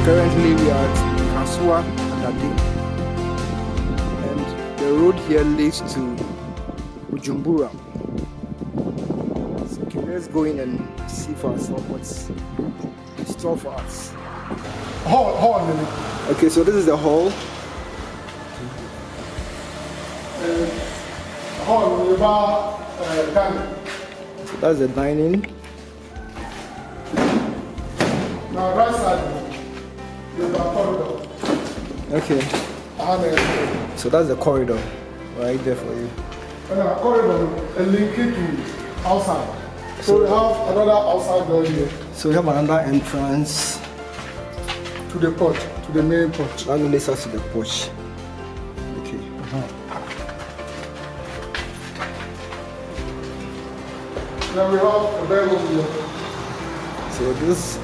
Currently we are at Kasoa, Adade, and the road here leads to Bujumbura. So okay, let's go in and see for ourselves what's in store for us. Hall. Okay, so this is the hall. Hall, dining. So that's the dining. Now right side, you have a corridor. Okay. So that's the corridor right there for you. And a corridor linking to outside. So we have another outside door here. So we have another entrance to the porch, to the main porch. That leads us to the porch. Okay. Then we have a bedroom here. So there's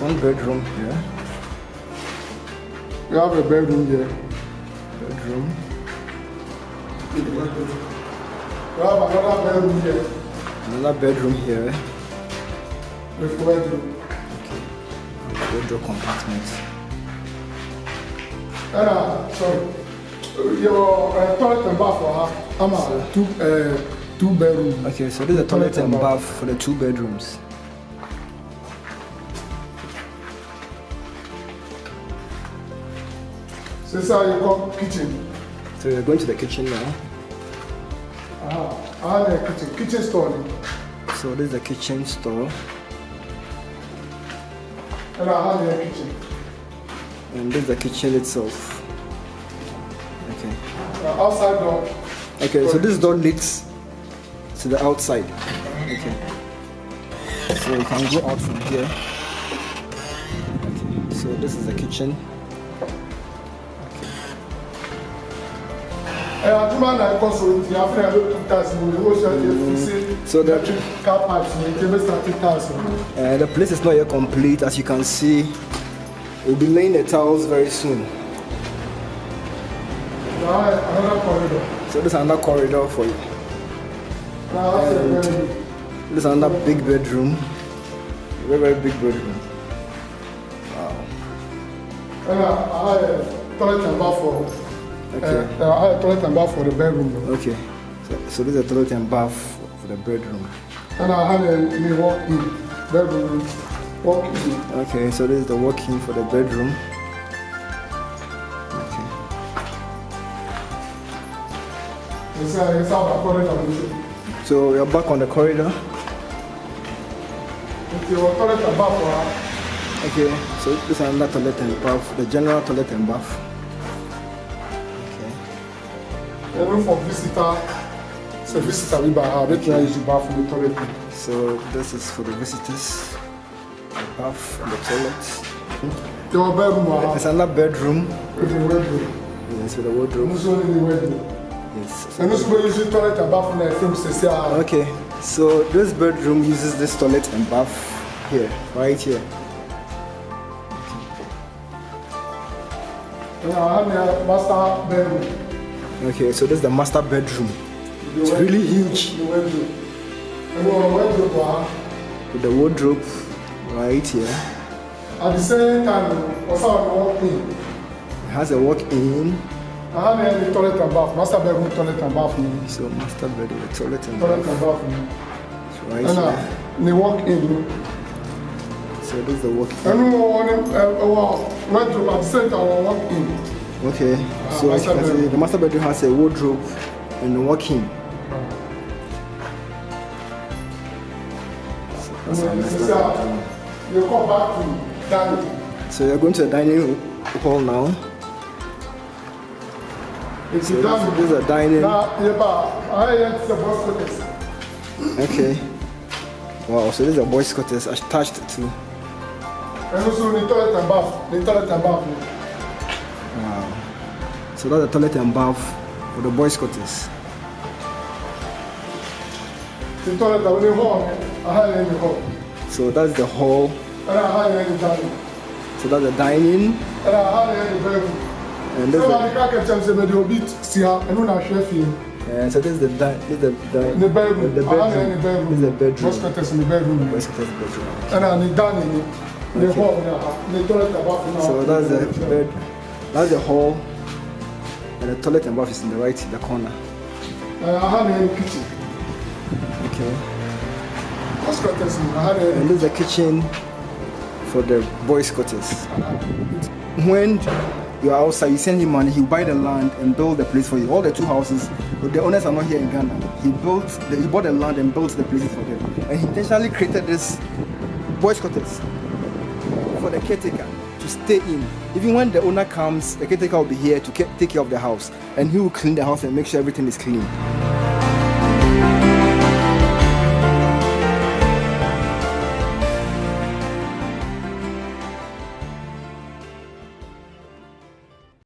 one bedroom here. We have a bedroom here. Bedroom. We have another bedroom here. Another bedroom here. With bedroom. Okay. Wardrobe compartment. And sorry, your toilet and bath for her. Two bedrooms. Okay, so this is the toilet and bath for the 2 bedrooms. So this is how you call kitchen. So we're going to the kitchen now. Kitchen store. So this is the kitchen store. And I have the kitchen. And this is the kitchen itself. Okay. Outside door. Okay, so this door leads to the outside. Okay. So you can go out from here. Okay. So this is the kitchen. So the place is not yet complete. As you can see, we'll be laying the tiles very soon. Another corridor. So this is another corridor for you. And this is another big bedroom. Very big bedroom. Wow. And I have a toilet and bath for. Okay. I have a toilet and bath for the bedroom. Okay. So this is a toilet and bath for the bedroom. And I have a walk-in bedroom. Walk-in. Okay, so this is the walk-in for the bedroom. Okay. So we are back on the corridor. Okay, so this is another toilet and bath, the general toilet and bath. The room for visitor. So visitor we buy use the bath for the toilet. So this is for the visitors. The bath and the toilet. Your bedroom. It's another bedroom. With the wardrobe. Yes, with the wardrobe. Also in the wardrobe. Yes. And also we use the toilet and bath from the film. Okay, so this bedroom uses this toilet and bath here, right here. And I have a master bedroom. Okay, so this is the master bedroom. It's really huge. With the wardrobe right here. At the same time, also a walk-in. It has a walk-in. I have a toilet and bath, master bedroom, toilet and bath. So master bedroom, the toilet and bath. It's right here. And the walk-in. So this is the walk-in. And wardrobe at the center, walk-in. Okay, so as you can see, the master bedroom has a wardrobe and a walk-in. So you come back to dining. So you're going to the dining hall now. It's so this is a dining. Okay. Wow, so this is a boys' quarters attached to. And also the toilet and bath. Wow. So that's the toilet and bath for the boys' quarters. The toilet and the hall. I have in the hall. So that's the hall. And I have in the dining. So that's the dining. And I have in the bedroom. And this so I can't tell them the bit see her and when I share film. So this is the bedroom. The bedroom. This is the bedroom. Boys' quarters in the bedroom. Boys' quarters bedroom. And the dining. The hall, the toilet and bath now. So that's the bed. That's the hall. And the toilet and bath is in the right, the corner. I have a kitchen. Okay. What's quarters? And this is the kitchen for the boys' quarters. When you are outside, you send him money, he'll buy the land and build the place for you. All the 2 houses, the owners are not here in Ghana. He bought the land and built the places for them. And he intentionally created this boys' quarters for the caretaker to stay in. Even when the owner comes, the caretaker will be here to take care of the house. And he will clean the house and make sure everything is clean.